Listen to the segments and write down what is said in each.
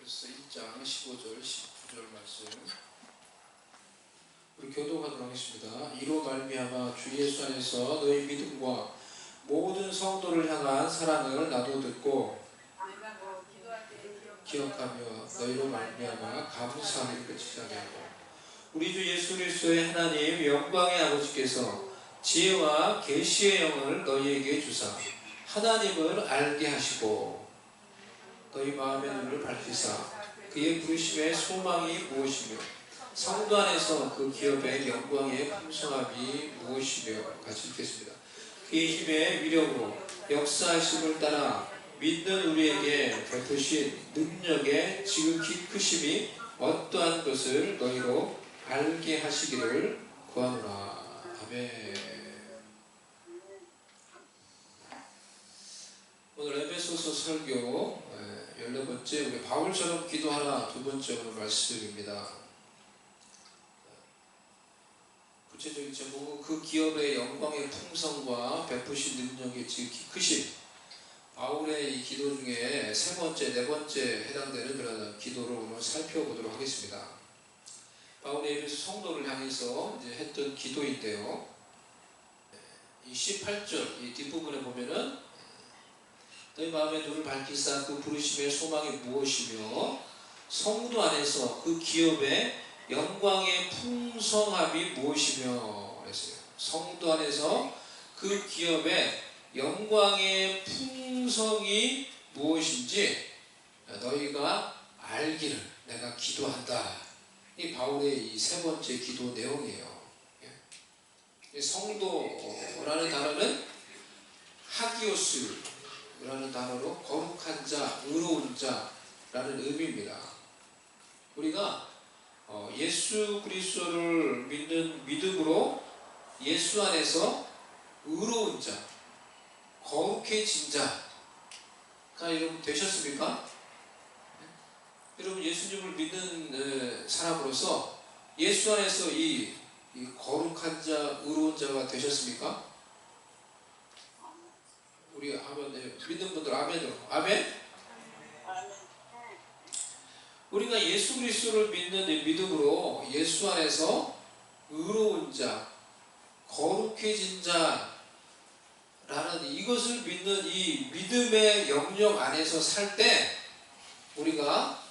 에베소 1장 15절 19절 말씀 우리 교독하도록 하겠습니다. 이로 말미암아 주 예수 안에서 너희 믿음과 모든 성도를 향한 사랑을 나도 듣고 기억하며 너희로 말미암아 감사함을 끝이지 아니하고 우리 주 예수 그리스도의 하나님 영광의 아버지께서 지혜와 계시의 영을 너희에게 주사 하나님을 알게 하시고 너희 마음의 눈을 밝히사 그의 부르심의 소망이 무엇이며 성도 안에서 그 기업의 영광의 풍성함이 무엇이며 같이 읽겠습니다. 그의 힘의 위력으로 역사하심을 따라 믿는 우리에게 베푸신 능력의 지극히 크심이 어떠한 것을 너희로 알게 하시기를 구하노라. 아멘. 오늘 에베소서 설교 14번째 우리 바울처럼 기도하라 두 번째 오늘 말씀입니다. 구체적인 제목은 그 기업의 영광의 풍성과 베푸신 능력의 지극히 크심. 바울의 이 기도 중에 세 번째, 네 번째 해당되는 그런 기도를 오늘 살펴보도록 하겠습니다. 바울이 에베소 성도를 향해서 이제 했던 기도인데요. 이 18절 이 뒷부분에 보면은 너희 마음의 눈을 밝히사 그 부르심의 소망이 무엇이며 성도 안에서 그 기업의 영광의 풍성함이 무엇이며 그랬어요. 성도 안에서 그 기업의 영광의 풍성이 무엇인지 너희가 알기를 내가 기도한다. 이 바울의 이 세 번째 기도 내용이에요. 성도라는 단어는 하기오스라는 단어로 거룩한 자, 의로운 자라는 의미입니다. 우리가 예수 그리스도를 믿는 믿음으로 예수 안에서 의로운 자, 거룩해진 자가 여러분 되셨습니까? 여러분 예수님을 믿는 사람으로서 예수 안에서 이 거룩한 자, 의로운 자가 되셨습니까? 우리 아멘, 믿는 분들 아멘으로 아멘? 우리가 예수 그리스도를 믿는 믿음으로 예수 안에서 의로운 자, 거룩해진 자라는 이것을 믿는 이 믿음의 영역 안에서 살 때 우리가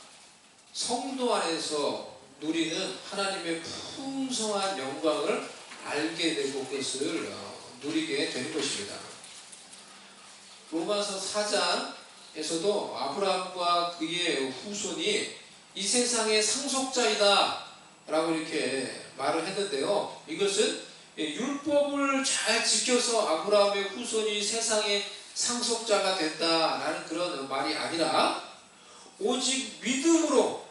성도 안에서 누리는 하나님의 풍성한 영광을 알게 되고 그것을 누리게 되는 것입니다. 로마서 4장에서도 아브라함과 그의 후손이 이 세상의 상속자이다 라고 이렇게 말을 했는데요. 이것은 율법을 잘 지켜서 아브라함의 후손이 세상의 상속자가 된다라는 그런 말이 아니라 오직 믿음으로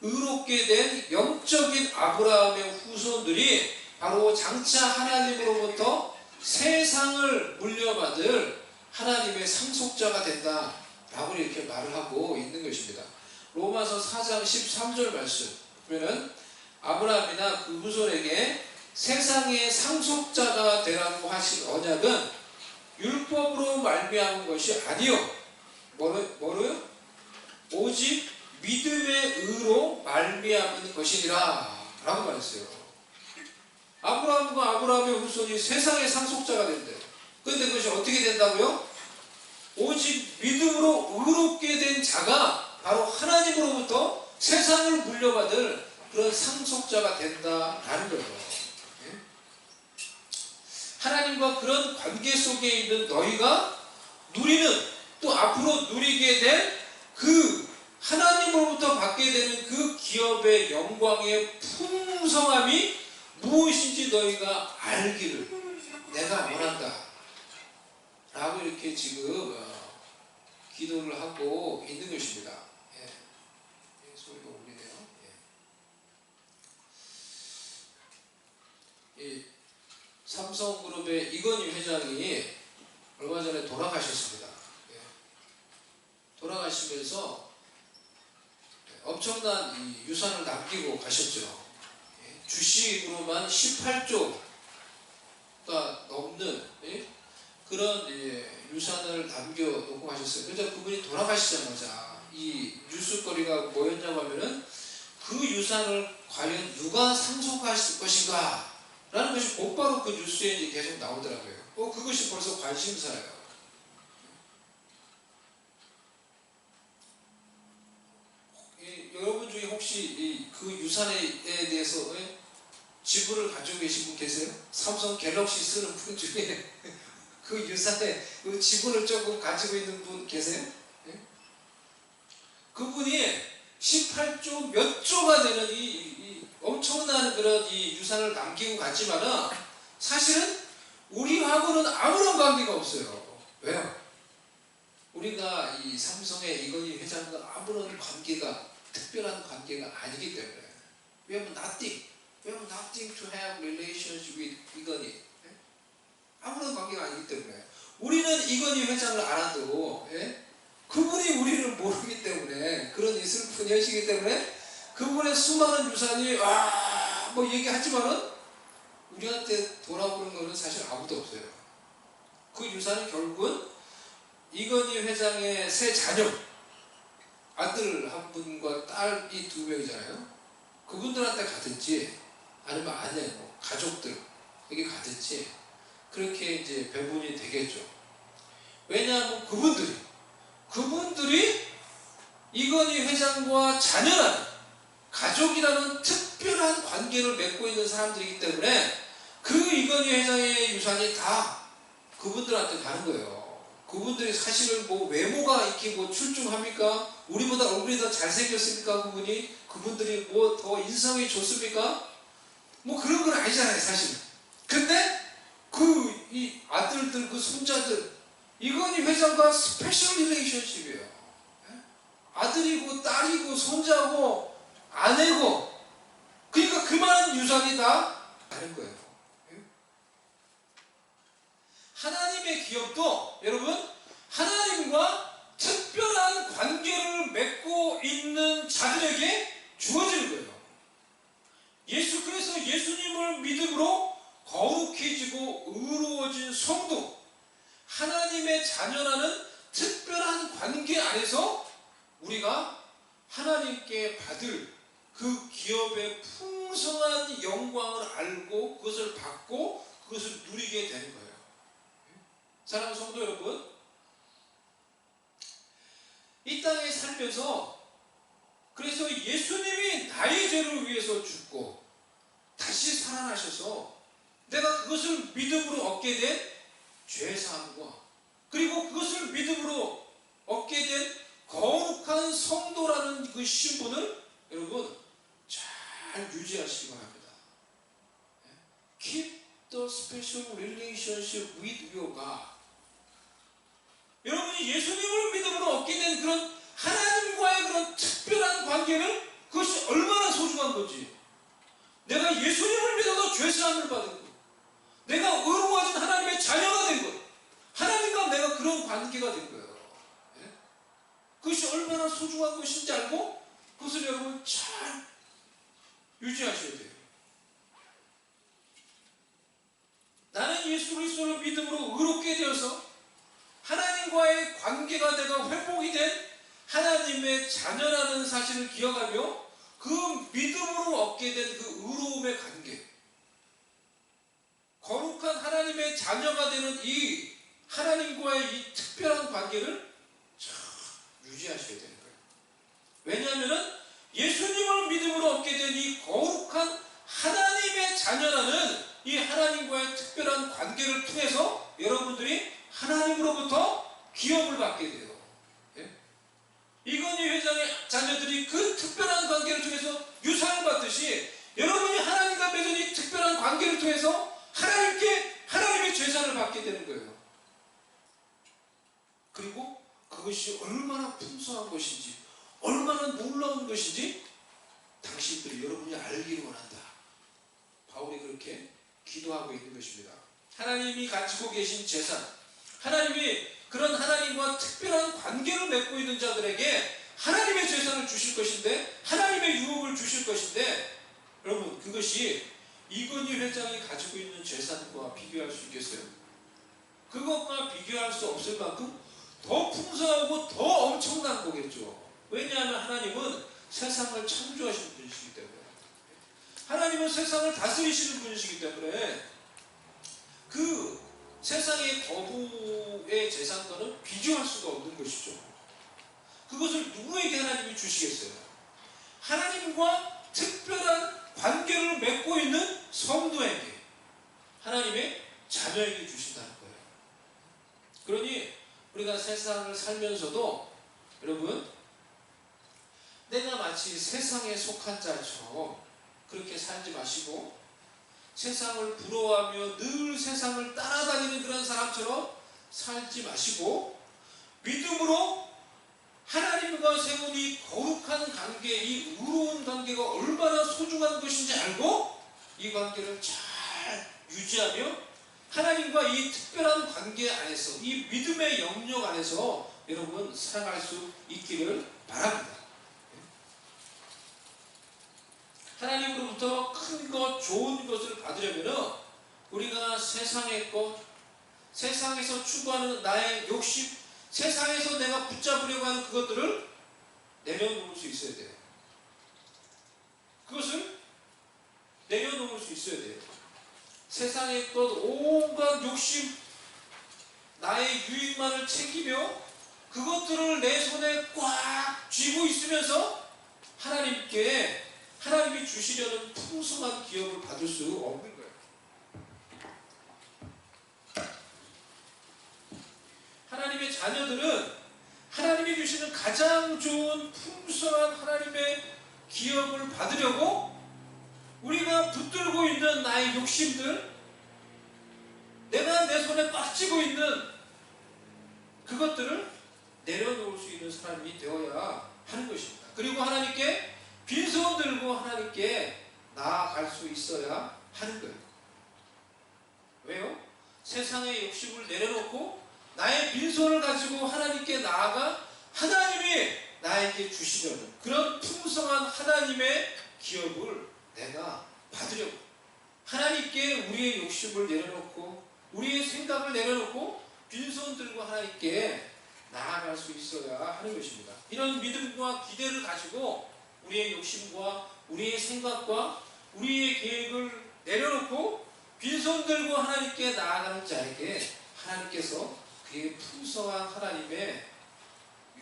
의롭게 된 영적인 아브라함의 후손들이 바로 장차 하나님으로부터 세상을 물려받을 하나님의 상속자가 된다라고 이렇게 말을 하고 있는 것입니다. 로마서 4장 13절 말씀 보면은 아브라함이나 그 후손에게 세상의 상속자가 되라고 하신 언약은 율법으로 말미암은 것이 아니요 뭐로요? 오직 믿음의 의로 말미암은 것이니라 라고 말했어요. 아브라함과 아브라함의 후손이 세상의 상속자가 된대요. 그런데 그것이 어떻게 된다고요? 오직 믿음으로 의롭게 된 자가 바로 하나님으로부터 세상을 물려받을 그런 상속자가 된다라는 거예요. 하나님과 그런 관계 속에 있는 너희가 누리는 또 앞으로 누리게 될 그 하나님으로부터 받게 되는 그 기업의 영광의 풍성함이 무엇인지 너희가 알기를 내가 원한다 라고 이렇게 지금 기도를 하고 있는 것입니다. 소리가 울리네요. 삼성그룹의 이건희 회장이 얼마 전에 돌아가셨습니다. 돌아가시면서 엄청난 유산을 남기고 가셨죠. 주식으로만 18조가 넘는 그런 유산을 남겨놓고 가셨어요. 그래서 그분이 돌아가시자마자 이 뉴스거리가 뭐였냐고 하면은 그 유산을 과연 누가 상속할 것인가 라는 것이 곧바로 그 뉴스에 이제 계속 나오더라고요. 그것이 벌써 관심사예요. 여러분 중에 혹시 그 유산에 대해서 지분을 가지고 계신 분 계세요? 삼성 갤럭시 쓰는 분 중에 그 유산에 그 지분을 조금 가지고 있는 분 계세요? 그분이 18조 몇 조가 되는 이 엄청난 그런 이 유산을 남기고 갔지만은 사실은 우리하고는 아무런 관계가 없어요. 왜요? 우리가 이 삼성의 이건희 회장과 아무런 관계가 특별한 관계가 아니기 때문에 We have nothing to have relationship with 이건희. 아무런 관계가 아니기 때문에 우리는 이건희 회장을 알아도 그분이 우리를 모르기 때문에 그런 이 슬픈 현실이기 때문에 그분의 수많은 유산이 뭐 얘기하지만은 우리한테 돌아오는 것은 사실 아무도 없어요. 그 유산은 결국은 이건희 회장의 세 자녀, 아들 한 분과 딸이 2명이잖아요. 그분들한테 가든지 아니면 아내, 가족들에게 가든지 그렇게 이제 배분이 되겠죠. 왜냐하면 그분들이 이건희 회장과 자녀라는 가족이라는 특별한 관계를 맺고 있는 사람들이기 때문에 그 이건희 회장의 유산이 다 그분들한테 가는 거예요. 그분들이 사실은 뭐 외모가 이렇게 뭐 출중합니까? 우리보다 얼굴이 더 잘생겼습니까? 그분들이 뭐 더 인성이 좋습니까? 뭐 그런 건 아니잖아요, 사실은. 근데 이 아들들, 그 손자들, 이건희 회장과 스페셜 릴레이션십이에요. 아들이고 딸이고 손자고 아내고, 그러니까 그 많은 유산이 다 다른 거예요. 하나님의 기업도 여러분 하나님과 특별한 관계를 맺고 있는 자들에게 주어지는 거예요. 그래서 예수님을 믿음으로 거룩해지고 의로워진 성도, 하나님의 자녀라는 특별한 관계 안에서 우리가 하나님께 받을 그 기업의 풍성한 영광을 알고 그것을 받고 그것을 누리게 되는 거예요. 사랑하는 성도 여러분, 이 땅에 살면서 그래서 예수님이 나의 죄를 위해서 죽고 다시 살아나셔서 내가 그것을 믿음으로 얻게 된 죄사함과 그리고 그것을 믿음으로 얻게 된 거룩한 성도라는 그 신분을 여러분 잘 유지하시기 바랍니다. Keep the special relationship with your God. 여러분이 예수님을 믿음으로 얻게 된 그런 하나님과의 그런 특별한 관계는 그것이 얼마나 소중한 건지, 내가 예수님을 믿어서 죄사함을 받은 것, 내가 의로워진 하나님의 자녀가 된 것, 하나님과 내가 그런 관계가 된 거예요. 그것이 얼마나 소중한 것인지 알고 그것을 여러분 잘 유지하셔야 돼요. 나는 예수 그리스도를 믿음으로 의롭게 되어서 하나님과의 관계가 내가 회복이 된 하나님의 자녀라는 사실을 기억하며 그 믿음으로 얻게 된 그 의로움의 관계, 거룩한 하나님의 자녀가 되는 이 하나님과의 이 특별한 관계를 잘 유지하셔야 되는 거예요. 왜냐하면 예수님을 믿음으로 얻게 된 이 거룩한 하나님의 자녀라는 이 하나님과의 특별한 관계를 통해서 여러분들이 하나님으로부터 기업을 받게 돼요. 이건희 회장의 자녀들이 그 특별한 관계를 통해서 유산을 받듯이 여러분이 하나님과 맺은 이 특별한 관계를 통해서 하나님의 재산을 받게 되는 거예요. 그리고 그것이 얼마나 풍성한 것인지, 얼마나 놀라운 것인지 당신들이 여러분이 알기를 원한다. 바울이 그렇게 기도하고 있는 것입니다. 하나님이 가지고 계신 재산, 하나님이 그런 하나님과 특별한 관계를 맺고 있는 자들에게 하나님의 재산을 주실 것인데, 하나님의 유업을 주실 것인데, 여러분 그것이 이건희 회장이 가지고 있는 재산과 비교할 수 있겠어요? 그것과 비교할 수 없을 만큼 더 풍성하고 더 엄청난 거겠죠. 왜냐하면 하나님은 세상을 창조하신 분이시기 때문에, 하나님은 세상을 다스리시는 분이시기 때문에 그 세상의 거부의 재산과는 비교할 수가 없는 것이죠. 그것을 누구에게 하나님이 주시겠어요? 하나님과 특별한 관계를 맺고 있는 성도에게, 하나님의 자녀에게 주신다는 거예요. 그러니 우리가 세상을 살면서도 여러분, 내가 마치 세상에 속한 자처럼 그렇게 살지 마시고, 세상을 부러워하며 늘 세상을 따라다니는 그런 사람처럼 살지 마시고, 믿음으로 하나님과 세운 이 거룩한 관계, 이 의로운 관계가 얼마나 소중한 것인지 알고 이 관계를 잘 유지하며 하나님과 이 특별한 관계 안에서, 이 믿음의 영역 안에서 여러분 살아갈 수 있기를 바랍니다. 하나님으로부터 큰 것, 좋은 것을 받으려면 우리가 세상의 것, 세상에서 추구하는 나의 욕심, 세상에서 내가 붙잡으려고 하는 그것들을 내려놓을 수 있어야 돼요. 그것을 내려놓을 수 있어야 돼요. 세상의 것, 온갖 욕심, 나의 유익만을 챙기며 그것들을 내 손에 꽉 쥐고 있으면서 하나님이 주시려는 풍성한 기업을 받을 수 없는 거예요. 하나님의 자녀들은 하나님이 주시는 가장 좋은 풍성한 하나님의 기업을 받으려고 우리가 붙들고 있는 나의 욕심들, 내가 내 손에 꽉 쥐고 있는 그것들을 내려놓을 수 있는 사람이 되어야 하는 것입니다. 그리고 하나님께 빈손 들고 하나님께 나아갈 수 있어야 하는 거예요. 왜요? 세상의 욕심을 내려놓고 나의 빈손을 가지고 하나님께 나아가 하나님이 나에게 주시려는 그런 풍성한 하나님의 기업을 내가 받으려고, 하나님께 우리의 욕심을 내려놓고 우리의 생각을 내려놓고 빈손 들고 하나님께 나아갈 수 있어야 하는 것입니다. 이런 믿음과 기대를 가지고 우리의 욕심과 우리의 생각과 우리의 계획을 내려놓고 빈손 들고 하나님께 나아가는 자에게 하나님께서 그의 풍성한 하나님의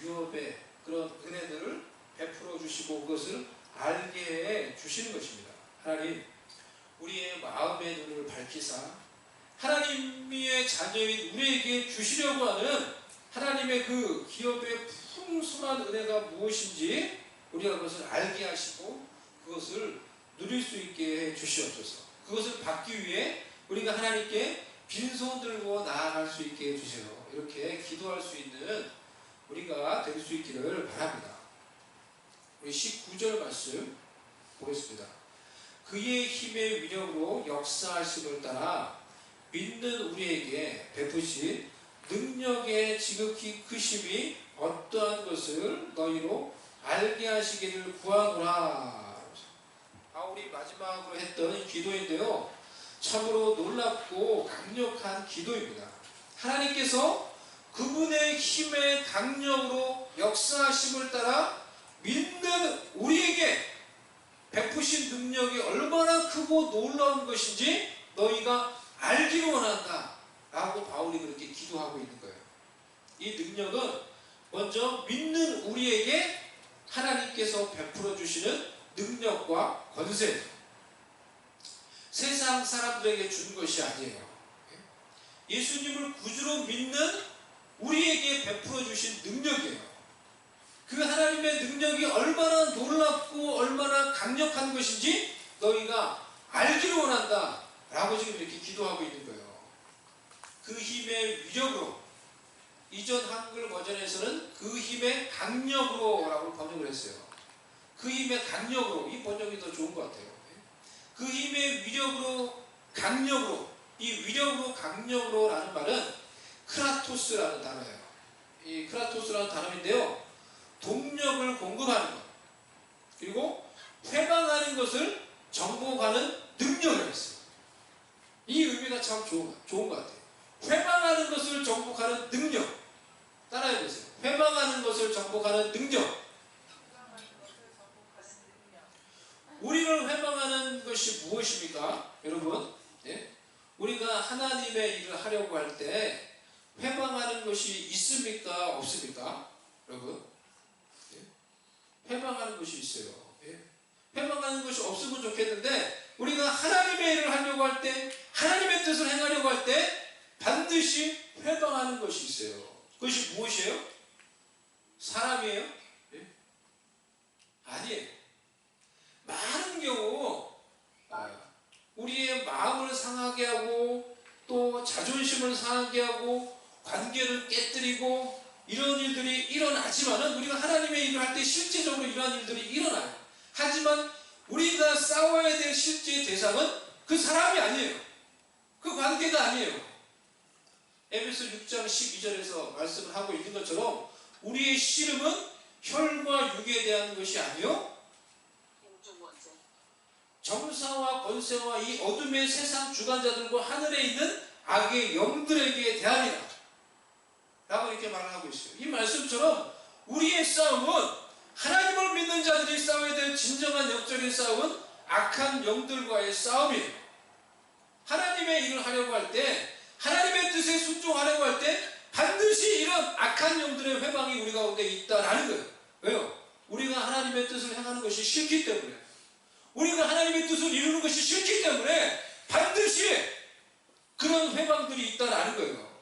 유업의 그런 은혜들을 베풀어 주시고 그것을 알게 해 주시는 것입니다. 하나님, 우리의 마음의 눈을 밝히사 하나님의 자녀인 우리에게 주시려고 하는 하나님의 그 기업의 풍성한 은혜가 무엇인지 우리가 그것을 알게 하시고 그것을 누릴 수 있게 해 주시옵소서. 그것을 받기 위해 우리가 하나님께 빈손 들고 나아갈 수 있게 해주세요. 이렇게 기도할 수 있는 우리가 될 수 있기를 바랍니다. 우리 19절 말씀 보겠습니다. 그의 힘의 위력으로 역사하심을 따라 믿는 우리에게 베푸신 능력의 지극히 크심이 어떠한 것을 너희로 알게 하시기를 구하노라. 바울이 마지막으로 했던 이 기도인데요, 참으로 놀랍고 강력한 기도입니다. 하나님께서 그분의 힘의 강력으로 역사하심을 따라 믿는 우리에게 베푸신 능력이 얼마나 크고 놀라운 것인지 너희가 알기를 원한다 라고 바울이 그렇게 기도하고 있는 거예요. 이 능력은 먼저 믿는 우리에게 하나님께서 베풀어 주시는 능력과 권세, 세상 사람들에게 준 것이 아니에요. 예수님을 구주로 믿는 우리에게 베풀어 주신 능력이에요. 그 하나님의 능력이 얼마나 놀랍고 얼마나 강력한 것인지 너희가 알기를 원한다 라고 지금 이렇게 기도하고 있는 거예요. 그 힘의 위력으로, 이전 한글 버전에서는 그 힘의 강력으로 라고 번역을 했어요. 그 힘의 강력으로, 이 번역이 더 좋은 것 같아요. 그 힘의 위력으로, 강력으로, 이 위력으로 강력으로 라는 말은 크라토스라는 단어예요. 이 크라토스라는 단어인데요, 동력을 공급하는 것, 그리고 회방하는 것을 정복하는 능력을 했어요. 이 의미가 참 좋은 것 같아요. 회방하는 것을 정복하는 능력. 따라해보세요. 회방하는 것을 정복하는 능력. 하나님의 일을 하려고 할 때 회방하는 것이 있습니까? 없습니까? 여러분, 회방하는 것이 있어요. 회방하는 것이 없으면 좋겠는데, 우리가 하나님의 일을 하려고 할 때, 하나님의 뜻을 행하려고 할 때 반드시 회방하는 것이 있어요. 그것이 무엇이에요? 사람이에요? 아니에요. 많은 경우 우리의 마음을 상하게 하고 또 자존심을 상하게 하고 관계를 깨뜨리고 이런 일들이 일어나지만은, 우리가 하나님의 일을 할 때 실제적으로 이러한 일들이 일어나요. 하지만 우리가 싸워야 될 실제 대상은 그 사람이 아니에요. 그 관계가 아니에요. 에베소 6장 12절에서 말씀을 하고 있는 것처럼 우리의 씨름은 혈과 육에 대한 것이 아니요 정사와 권세와 이 어둠의 세상 주관자들과 하늘에 있는 악의 영들에게 대함이라 라고 이렇게 말을 하고 있어요. 이 말씀처럼 우리의 싸움은, 하나님을 믿는 자들이 싸워야 될 진정한 영적인 싸움은 악한 영들과의 싸움이에요. 하나님의 일을 하려고 할 때, 하나님의 뜻에 순종하려고 할 때 반드시 이런 악한 영들의 회방이 우리 가운데 있다라는 거예요. 왜요? 우리가 하나님의 뜻을 행하는 것이 싫기 때문에, 우리가 하나님의 뜻을 이루는 것이 싫기 때문에 반드시 그런 회방들이 있다라는 거예요.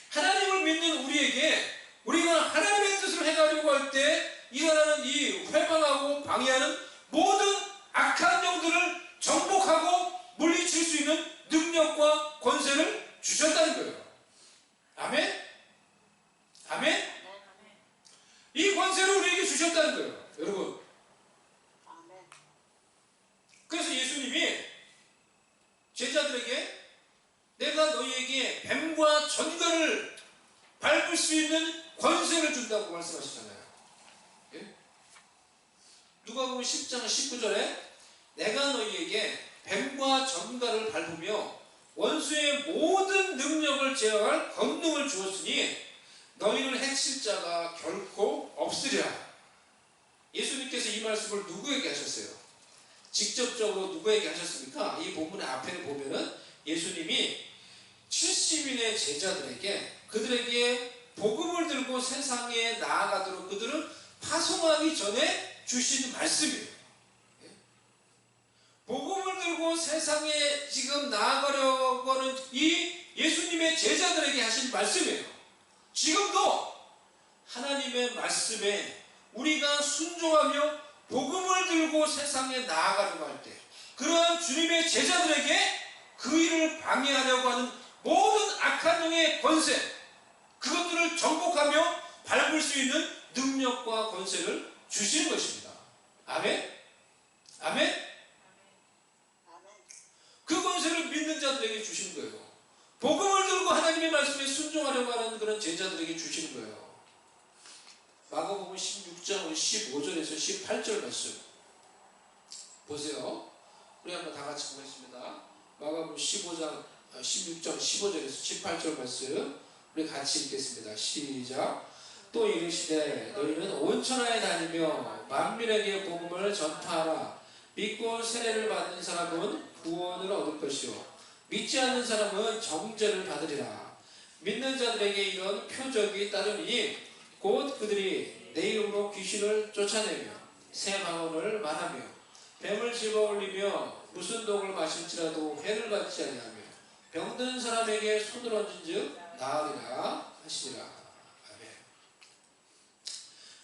하나님을 믿는 우리에게, 우리가 하나님의 뜻을 행하려고 할 때 일어나는 이 회방하고 방해하는 모든 악한 영들을 정복하고 물리칠 수 있는 능력과 권세를 주셨다는 거예요. 아멘? 아멘? 이 권세를 우리에게 주셨다는 거예요. 여러분, 그래서 예수님이 제자들에게 내가 너희에게 뱀과 전갈을 밟을 수 있는 권세를 준다고 말씀하시잖아요. 예? 누가복음 10장 19절에 내가 너희에게 뱀과 전갈을 밟으며 원수의 모든 능력을 제어할 권능을 주었으니 너희를 해칠 자가 결코 없으리라. 예수님께서 이 말씀을 누구에게 하셨어요? 직접적으로 누구에게 하셨습니까? 이 본문의 앞에 보면은 예수님이 70인의 제자들에게, 그들에게 복음을 들고 세상에 나아가도록 그들을 파송하기 전에 주신 말씀이에요. 복음을 들고 세상에 지금 나아가려고 하는 이 예수님의 제자들에게 하신 말씀이에요. 지금도 하나님의 말씀에 우리가 순종하며 복음을 들고 세상에 나아가려고 할 때, 그러한 주님의 제자들에게 그 일을 방해하려고 하는 모든 악한 영의 권세, 그것들을 정복하며 밟을 수 있는 능력과 권세를 주시는 것입니다. 아멘? 아멘? 그 권세를 믿는 자들에게 주시는 거예요. 복음을 들고 하나님의 말씀에 순종하려고 하는 그런 제자들에게 주시는 거예요. 마가복음 16장 15절에서 18절 말씀 보세요. 우리 한번 다 같이 보겠습니다. 마가복음 16장 15절에서 18절 말씀 우리 같이 읽겠습니다. 시작. 또 이르시되 너희는 온 천하에 다니며 만민에게 복음을 전파하라. 믿고 세례를 받는 사람은 구원을 얻을 것이요 믿지 않는 사람은 정죄를 받으리라. 믿는 자들에게 이런 표적이 따르니 곧 그들이 내 이름으로 귀신을 쫓아내며 새 방언을 말하며 뱀을 집어올리며 무슨 독을 마실지라도 해를 받지 아니하며 병든 사람에게 손을 얹은즉 나으리라 하시니라. 아멘.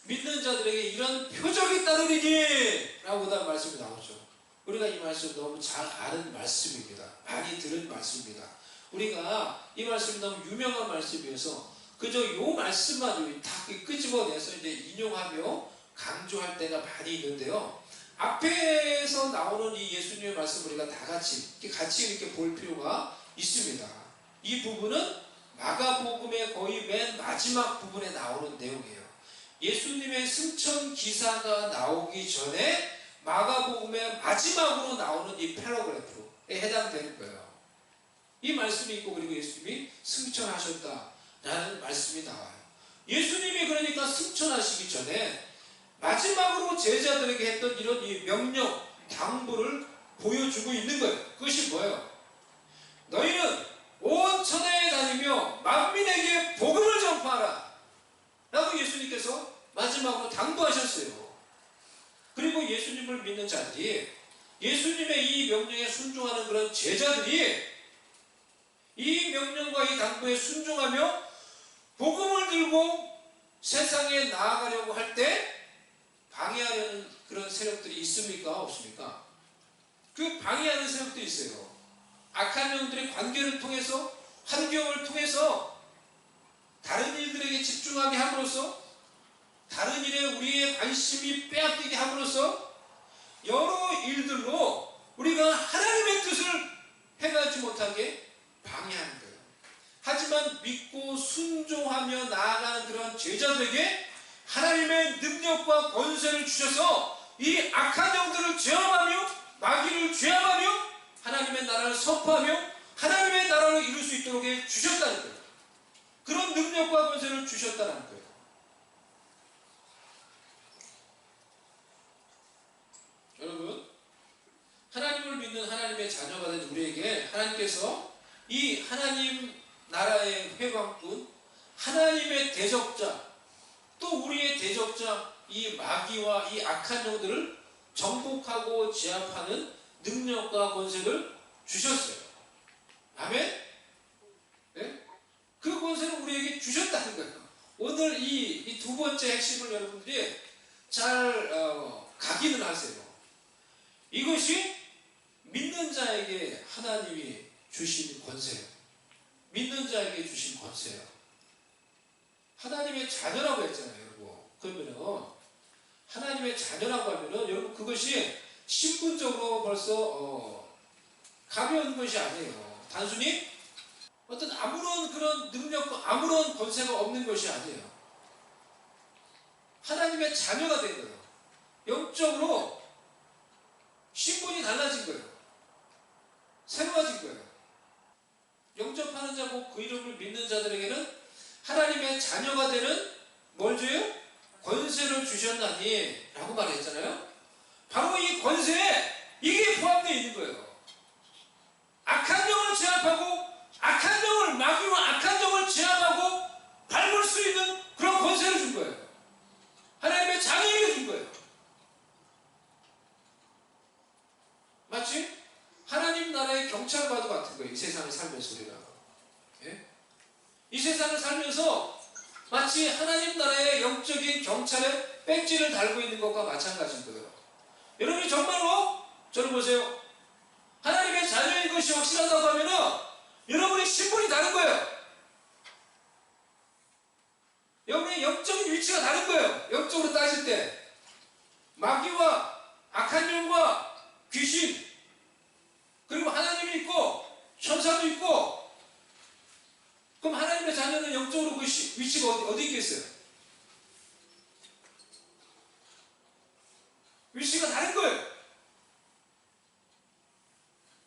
믿는 자들에게 이런 표적이 따르리니 라고 다 말씀이 나오죠. 우리가 이 말씀 너무 잘 아는 말씀입니다. 많이 들은 말씀입니다. 우리가 이 말씀이 너무 유명한 말씀이어서 그저 요 말씀만 다 끄집어내서 이제 인용하며 강조할 때가 많이 있는데요. 앞에서 나오는 이 예수님의 말씀 우리가 다 같이 이렇게 볼 필요가 있습니다. 이 부분은 마가복음의 거의 맨 마지막 부분에 나오는 내용이에요. 예수님의 승천 기사가 나오기 전에 마가복음의 마지막으로 나오는 이 패러그래프에 해당되는 거예요. 이 말씀이 있고 그리고 예수님이 승천하셨다라는 말씀이 나와요. 예수님이 그러니까 승천하시기 전에 마지막으로 제자들에게 했던 이런 이 명령, 당부를 보여주고 있는 거예요. 그것이 뭐예요? 너희는 온 자들이, 예수님의 이 명령에 순종하는 그런 제자들이 이 명령과 이 당부에 순종하며 복음을 들고 세상에 나아가려고 할 때 방해하려는 그런 세력들이 있습니까? 없습니까? 그 방해하는 세력도 있어요. 악한 영들의 관계를 통해서, 환경을 통해서 다른 일들에게 집중하게 함으로써, 다른 일에 우리의 관심이 빼앗기게 함으로써 여러 일들로 우리가 하나님의 뜻을 행하지 못하게 방해하는 거예요. 하지만 믿고 순종하며 나아가는 그런 제자들에게 하나님의 능력과 권세를 주셔서 이 악한 영들을 제압하며 마귀를 제압하며 하나님의 나라를 선포하며 하나님의 나라를 이룰 수 있도록 해 주셨다는 거예요. 그런 능력과 권세를 주셨다는 거예요. 여러분, 하나님을 믿는 하나님의 자녀가 된 우리에게 하나님께서 이 하나님 나라의 회관꾼, 하나님의 대적자, 또 우리의 대적자 이 마귀와 이 악한 영들을 정복하고 제압하는 능력과 권세를 주셨어요. 아멘? 네? 그 권세를 우리에게 주셨다는 거예요. 오늘 이 두 번째 핵심을 여러분들이 잘 각인을 하세요. 이것이 믿는 자에게 하나님이 주신 권세예요. 믿는 자에게 주신 권세예요. 하나님의 자녀라고 했잖아요, 여러분. 그러면은 하나님의 자녀라고 하면은 여러분 그것이 신분적으로 벌써 가벼운 것이 아니에요. 단순히 어떤 아무런 그런 능력과 아무런 권세가 없는 것이 아니에요. 하나님의 자녀가 된 거예요. 영적으로 신분이 달라진 거예요. 새로워진 거예요. 영접하는 자고 그 이름을 믿는 자들에게는 하나님의 자녀가 되는 뭘 줘요? 권세를 주셨나니 라고 말했잖아요. 바로 이 권세에 이게 포함되어 있는 거예요. 악한 영을 제압하고 악한 영을, 마귀와 악한 영을 제압하고 밟을 수 있는 그런 권세를 준 거예요. 하나님의 자녀에게 준 거예요. 마치 하나님 나라의 경찰과도 같은 거예요. 이 세상을 살면서 우리가. 예? 이 세상을 살면서 마치 하나님 나라의 영적인 경찰의 배지를 달고 있는 것과 마찬가지인 거예요. 여러분이 정말로 저를 보세요. 하나님의 자녀인 것이 확실하다고 하면은 여러분의 신분이 다른 거예요. 여러분의 영적인 위치가 다른 거예요. 영적으로 따질 때 마귀와 악한 영과 귀신, 그리고 하나님이 있고 천사도 있고, 그럼 하나님의 자녀는 영적으로 그 위치가 어디 있겠어요? 위치가 다른 거예요.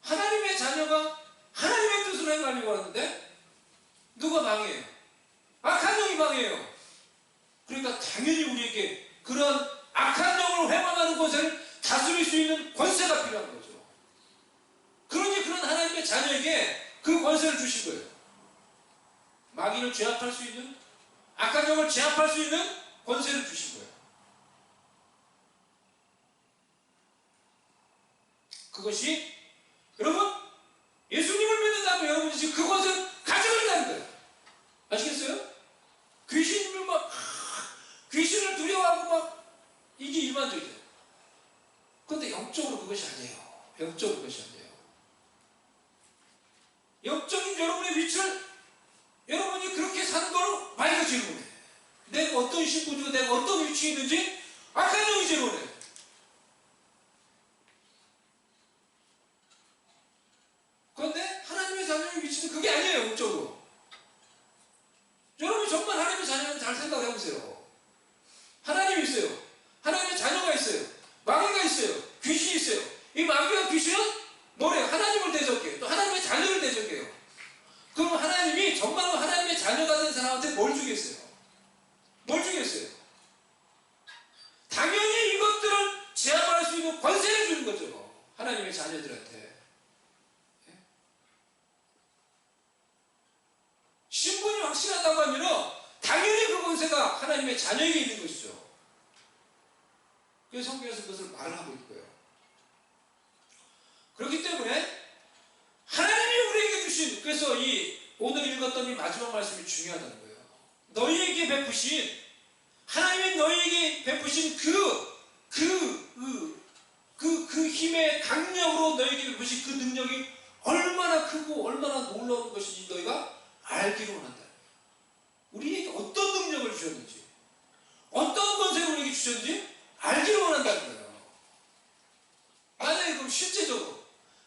하나님의 자녀가 하나님의 뜻으로 행하려고 하는데 누가 방해해요? 악한 영이 방해해요. 그러니까 당연히 우리에게 그런 악한 영을 회방하는 권세를 다스릴 수 있는 권세가 필요한 거죠. 그러니 그런 하나님의 자녀에게 그 권세를 주신 거예요. 마귀를 제압할 수 있는, 악한 영을 제압할 수 있는 권세를 주신 거예요. 그것이 여러분 예수님을 믿는다고 여러분이 지금 그 권세를 가지고 있다는 거예요. 아시겠어요? 귀신을 귀신을 두려워하고 이게 일반적이죠. 그런데 영적으로 그것이 아니에요. 영적으로 그것이 아니에요. 영적인 여러분의 위치를 여러분이 그렇게 사는 걸 마귀가 제일 원해. 내가 어떤 신분이고 내가 어떤 위치에 있는지 악한 영이 제일 원해. 그런데 하나님의 자녀의 위치는 그게 아니에요. 영적으로. 여러분이 정말 하나님의 자녀는 잘 생각을 해보세요. 하나님이 있어요. 하나님의 자녀가 있어요. 마귀가 있어요. 귀신이 있어요. 이 마귀와 귀신은 뭐래요? 하나님을 대적해요. 또 하나님의 자녀를 대적해요. 그럼 하나님이 정말로 하나님의 자녀가 된 사람한테 뭘 주겠어요? 뭘 주겠어요? 당연히 이것들을 제압할 수 있는 권세를 주는 거죠. 하나님의 자녀들한테. 신분이 확실하다고 하면 당연히 그 권세가 하나님의 자녀에게 있는 것이죠. 그래서 성경에서 그것을 말을 하고 있고요. 어떤 이 마지막 말씀이 중요하다는 거예요. 너희에게 베푸신, 하나님이 너희에게 베푸신 그 힘의 강력으로 너희에게 베푸신 그 능력이 얼마나 크고 얼마나 놀라운 것인지 너희가 알기로 원한다. 우리에게 어떤 능력을 주셨는지, 어떤 권세를 우리에게 주셨는지 알기로 원한다는 거예요. 만약에 그럼 실제적으로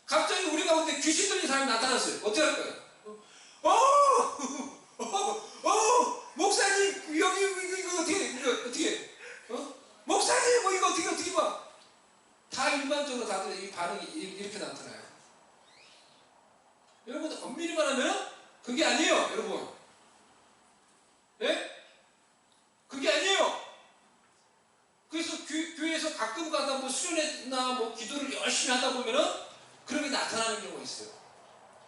갑자기 우리 가운데 귀신 들린 사람이 나타났어요. 어떻게 할까요? 목사님 여기 이거 어떻게 목사님 뭐 이거 어떻게 봐. 다 일반적으로 다들 이 반응이 이렇게 나타나요. 여러분 엄밀히 말하면 그게 아니에요, 여러분. 네? 그게 아니에요. 그래서 교회에서 가끔 가다 뭐 수련회나 뭐 기도를 열심히 하다 보면은 그런 게 나타나는 경우가 있어요.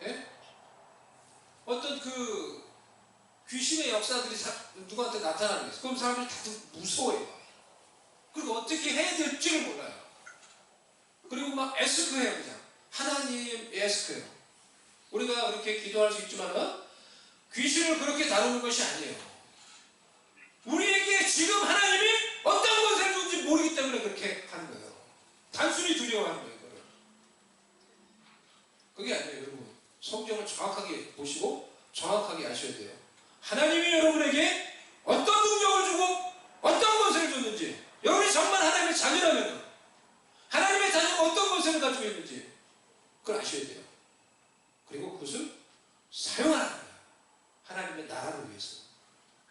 예? 어떤 그 귀신의 역사들이 누구한테 나타나는 거예요. 그럼 사람들이 다들 무서워해요. 그리고 어떻게 해야 될지를 몰라요. 그리고 막 에스크해요, 그냥. 하나님 에스크해요. 우리가 그렇게 기도할 수 있지만은 귀신을 그렇게 다루는 것이 아니에요. 우리에게 지금 하나님이 어떤 권세를 주는지 모르기 때문에 그렇게 하는 거예요. 단순히 두려워하는 거예요, 그걸. 그게 아니에요, 여러분. 성경을 정확하게 보시고 정확하게 아셔야 돼요. 하나님이 여러분에게 어떤 능력을 주고 어떤 권세를 줬는지, 여러분이 정말 하나님의 자녀라면 하나님의 자녀가 어떤 권세를 가지고 있는지 그걸 아셔야 돼요. 그리고 그것을 사용하는 거예요. 하나님의 나라를 위해서.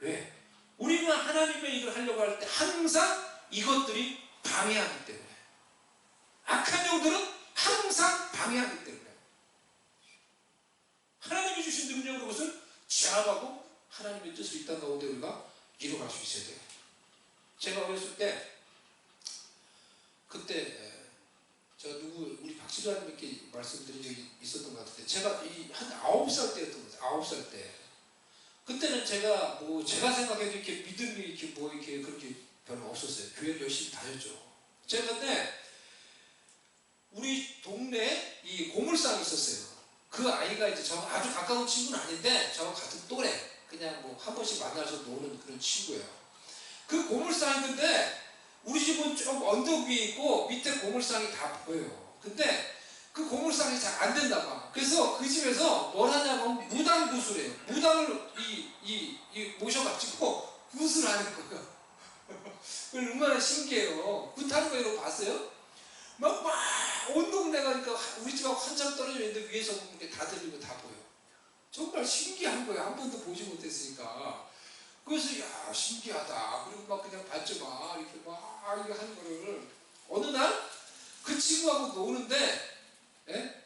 왜? 우리가 하나님의 일을 하려고 할 때 항상 이것들이 방해하기 때문에, 악한 영들은 항상 방해하기 때문에 하나님이 주신 능력으로 그것을 제압하고 하나님의 뜻을 이 땅 가운데 우리가 이루어갈 수 있어야 돼요. 제가 어렸을 때 그때 우리 박지도님께 말씀드린 적이 있었던 것 같은데, 제가 한 9살 때였던 것 같아요. 9살 때. 그때는 제가 생각해도 이렇게 믿음이 이렇게 그렇게 별로 없었어요. 교회를 열심히 다녔죠. 제가 그때 우리 동네에 이 고물상이 있었어요. 그 아이가 이제 저하고 아주 가까운 친구는 아닌데 저하고 같은 또래, 그냥 뭐 한 번씩 만나서 노는 그런 친구예요. 그 고물상이 근데 우리 집은 좀 언덕 위에 있고 밑에 고물상이 다 보여요. 근데 그 고물상이 잘 안 된다 봐. 그래서 그 집에서 뭘 하냐면 무당 굿을 해요. 무당을 모셔가지고 굿을 하는 거예요. 얼마나 신기해요. 굿하는 거 이러고 봤어요? 막 온 동네가, 그러니까 우리 집하고 한참 떨어져 있는데 위에서 보면 다 들리고 다 보여. 정말 신기한 거예요. 한 번도 보지 못했으니까. 그래서 야 신기하다. 그리고 막 그냥 봤죠. 막 이렇게 막 이거 하는 거를. 어느 날 그 친구하고 노는데, 예?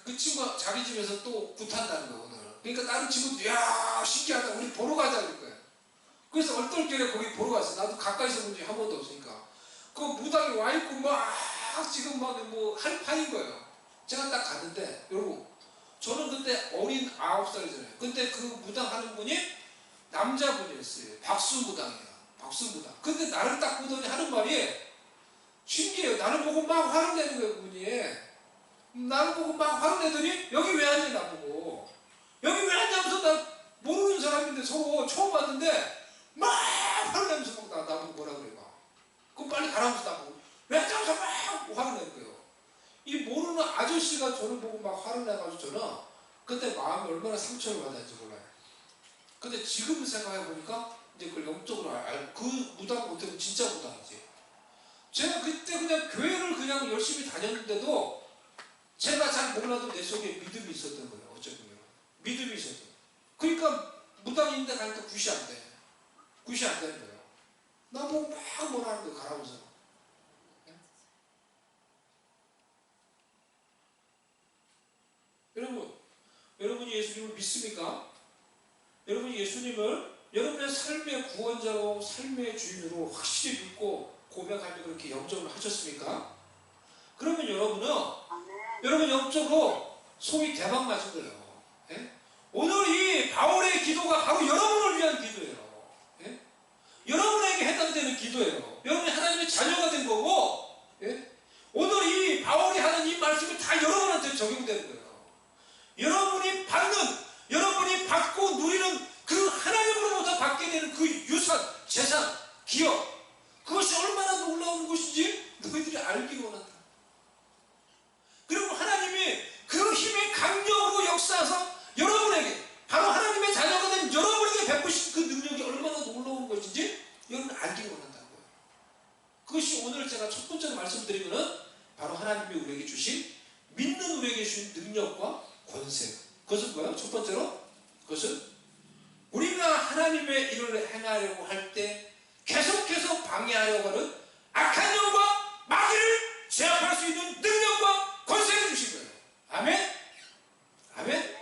그 친구가 자기 집에서 또 굿한다는 거예요, 오늘. 그러니까 다른 친구도 야 신기하다. 우리 보러 가자 그럴 거예요. 그래서 얼떨결에 거기 보러 갔어. 나도 가까이서 본 적이 한 번도 없으니까. 그 무당이 와 있고 막 지금 막 뭐 할 판인 거예요. 제가 딱 갔는데, 여러분, 저는 그때 어린 9살이잖아요. 근데 그 무당 하는 분이 남자분이었어요. 박수무당이에요. 박수무당. 근데 나를 딱 보더니 하는 말이 신기해요. 나를 보고 막 화를 내는 거예요, 그분이. 나를 보고 막 화를 내더니 여기 왜 왔니 나보고. 여기 왜 왔냐면서 나 모르는 사람인데 서로 처음 봤는데 막 화를 내면서 막 나보고 뭐라 그래 막. 그럼 빨리 가라면서 나보고 왜 왔냐면서 막 화를 내는 거예요. 이 모르는 아저씨가 저를 보고 막 화를 내가지고 저는 그때 마음이 얼마나 상처를 받았는지 몰라요. 근데 지금 생각해보니까 이제 그걸 영적으로 그 무당 못하면 진짜 무당이지. 제가 그때 그냥 교회를 그냥 열심히 다녔는데도 제가 잘 몰라도 내 속에 믿음이 있었던 거예요. 어쩌면 믿음이 있었던 거예요. 그러니까 무당인데 가니까 굿이 안 돼. 굿이 안 되는 거예요. 나보고 막 뭐라 하는 거예요. 가라면서. 네? 여러분이 예수님을 믿습니까? 여러분이 예수님을 여러분의 삶의 구원자로 삶의 주인으로 확실히 믿고 고백하며 그렇게 영접을 하셨습니까? 그러면 여러분 영적으로 소위 대박 맞은 거예요. 예? 오늘 이 바울의 기도가 바로 여러분을 위한 기도예요. 예? 여러분에게 해당되는 기도예요. 여러분이 하나님의 자녀가 된 거고, 예? 오늘 이 바울이 하는 이 말씀이 다 여러분한테 적용되는 거예요. 여러분이 받는, 여러분이 말씀드리면은 바로 하나님이 우리에게 주신, 믿는 우리에게 주신 능력과 권세. 그것은 뭐예요? 첫 번째로 그것은 우리가 하나님의 일을 행하려고 할 때 계속해서 방해하려고 하는 악한 영과 마귀를 제압할 수 있는 능력과 권세를 주신 거예요. 아멘? 아멘?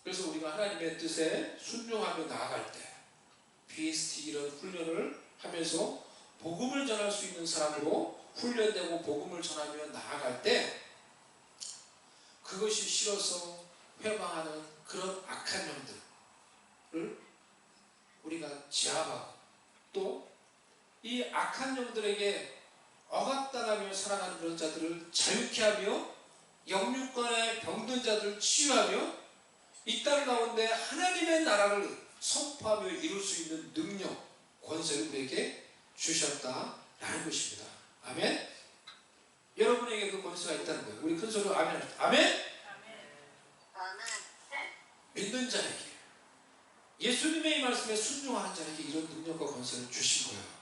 그래서 우리가 하나님의 뜻에 순종하며 나아갈 때 BST 이런 훈련을 하면서 복음을 전할 수 있는 사람으로 훈련되고 복음을 전하며 나아갈 때 그것이 싫어서 회방하는 그런 악한 영들을 우리가 제압하고 또 이 악한 영들에게 억압당하며 살아가는 그런 자들을 자유케 하며 영육간의 병든 자들을 치유하며 이 땅 가운데 하나님의 나라를 선포하며 이룰 수 있는 능력, 권세를 우리에게 주셨다라는 것입니다. 아멘? 여러분에게 그 권세가 있다는 거예요. 우리 큰 소리로 아멘 합시다. 아멘? 믿는 자에게, 예수님의 이 말씀에 순종하는 자에게 이런 능력과 권세를 주신 거예요.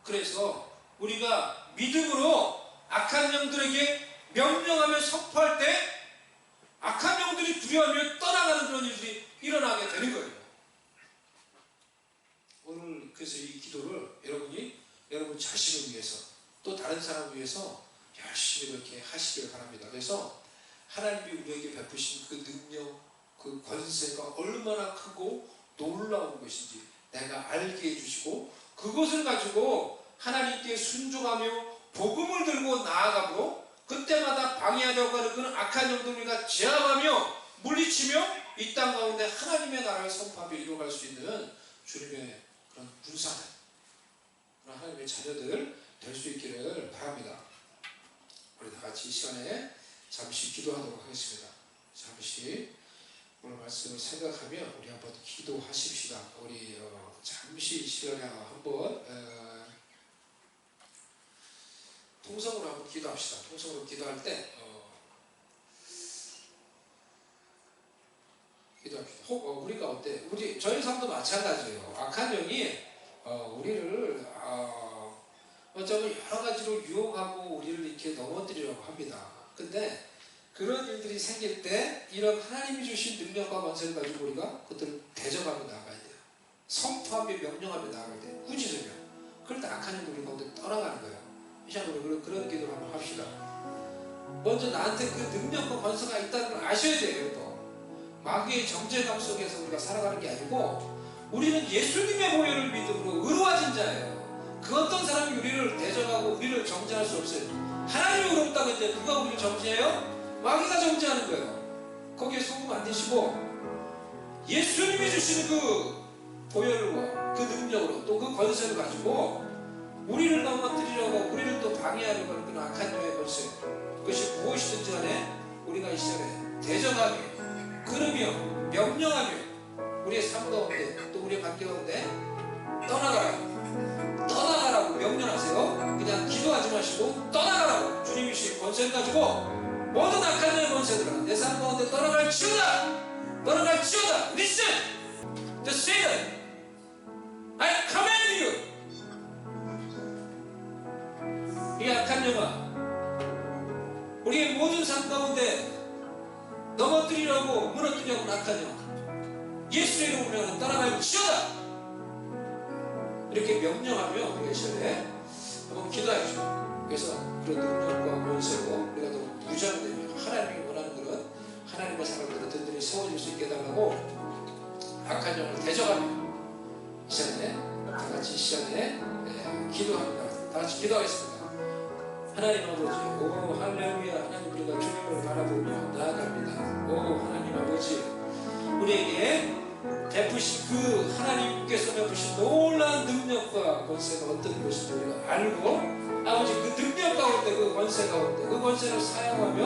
그래서 우리가 믿음으로 악한 영들에게 명령하며 선포할 때 악한 영들이 두려워하며 떠나가는 그런 일들이 일어나게 되는 거예요. 오늘 그래서 이 기도를 여러분이 여러분 자신을 위해서 또 다른 사람을 위해서 열심히 이렇게 하시길 바랍니다. 그래서 하나님이 우리에게 베푸신 그 능력, 그 권세가 얼마나 크고 놀라운 것인지 내가 알게 해주시고 그것을 가지고 하나님께 순종하며 복음을 들고 나아가므로 그때마다 방해하려고 하는 그런 악한 영들을 우리가 제압하며 물리치며 이 땅 가운데 하나님의 나라를 선포하며 이루어갈 수 있는 주님의 그런 군사들, 그런 하나님의 자녀들 될 수 있기를 바랍니다. 우리 다 같이 이 시간에 잠시 기도하도록 하겠습니다. 잠시 오늘 말씀을 생각하며 우리 한번 기도하십시다. 우리 잠시 이 시간에 한번 통성으로 한번 기도합시다. 통성으로 기도할 때 기도합시다. 혹 우리가 어때? 저희 삶도 마찬가지예요. 악한 영이 우리를 어쩌면 여러 가지로 유혹하고 우리를 이렇게 넘어뜨리려고 합니다. 근데 그런 일들이 생길 때 이런 하나님이 주신 능력과 권세를 가지고 우리가 그것들을 대적하며 나아가야 돼요. 선포하며 명령하며 나아갈 때 꾸짖으며 그럴 때 악한 영이 우리 가운데 떠나가는 거예요. 이 시간에 우리 그런 기도를 한번 합시다. 먼저 나한테 그 능력과 권세가 있다는 걸 아셔야 돼요. 또 마귀의 정죄감 속에서 우리가 살아가는 게 아니고 우리는 예수님의 보혈을 믿음으로 의로워진 자예요. 그 어떤 사람이 우리를 대적하고 우리를 정죄할 수 없어요. 하나님이 의롭다고 했는데 누가 우리를 정죄해요? 마귀가 정죄하는 거예요. 거기에 속으면 안 되시고 예수님이 주시는 그 보혈과 그 능력으로 또 그 권세를 가지고 우리를 넘어뜨리려고 우리를 또 방해하려고 하는 그런 악한 영의 권세, 그것이 무엇이든지 간에 우리가 이 시간에 대적하며 그러며 명령하며 우리의 삶 가운데 또 우리의 관계 가운데 떠나가라고 명령하세요. 그냥 기도하지 마시고 떠나가라고 주님이 주신 권세를 가지고 모든 악한 영의 권세들은 내 삶 가운데 떠나갈지어다. Listen, the Satan, I command you. 이 악한 영아, 우리의 모든 삶 가운데 넘어뜨리려고 무너뜨리려고 악한 영, 예수의 이름으로 명하는 떠나갈지어다. 이렇게 명령하며 우리가 시간에 한번 기도하십시오. 그래서 그런 능력과 권세로 우리가 너무 무장되며 하나님이 원하는 그런 하나님과 사람들의 든든히 세워질 수 있게 해달라고 악한 영을 대적하며 이 시간에 다같이 기도합니다. 다같이 기도하겠습니다. 하나님 아버지, 오 할렐루야. 하나님, 우리가 주님을 바라보며 나아갑니다. 오 하나님 아버지, 우리에게 베푸신 그 하나님께서 베푸신 놀라운 능력과 권세가 어떤 것인지 우리가 알고 아버지 그 능력 가운데 그 권세 가운데 그 권세를 사용하며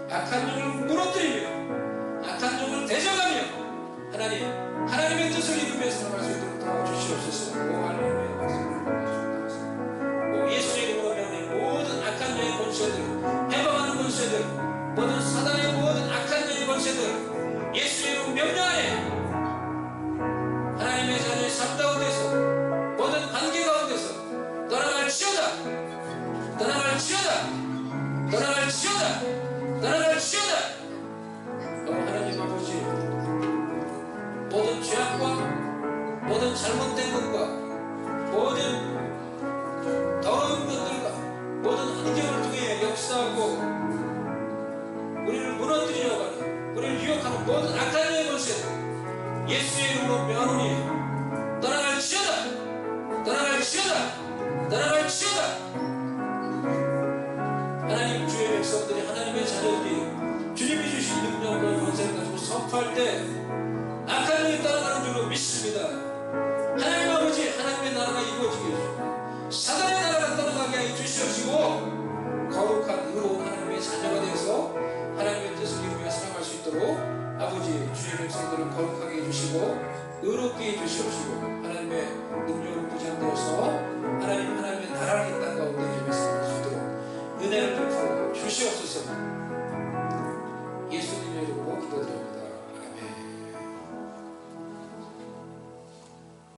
악한 영을 무너뜨리며 악한 영을 대적하며 하나님의 뜻을 이루며 살아갈 수 있도록 도와주시옵소서. 오 할렐루야. 오 예수의 이름으로 명하는 모든 악한 영의 권세들, 해방하는 권세들, 모든 사단의 모든 악한 영의 권세들 예수의 이름으로 명령하네. 하나님의 자녀의 삶 가운데서 모든 관계 가운데서 떠나갈 자들은 거룩하게 해주시고 의롭게 해주시옵시고 하나님의 능력으로 부장되어서 하나님의 나라를 이 땅 가운데 임했을 수 있도록 은혜를 베풀어 주시옵소서.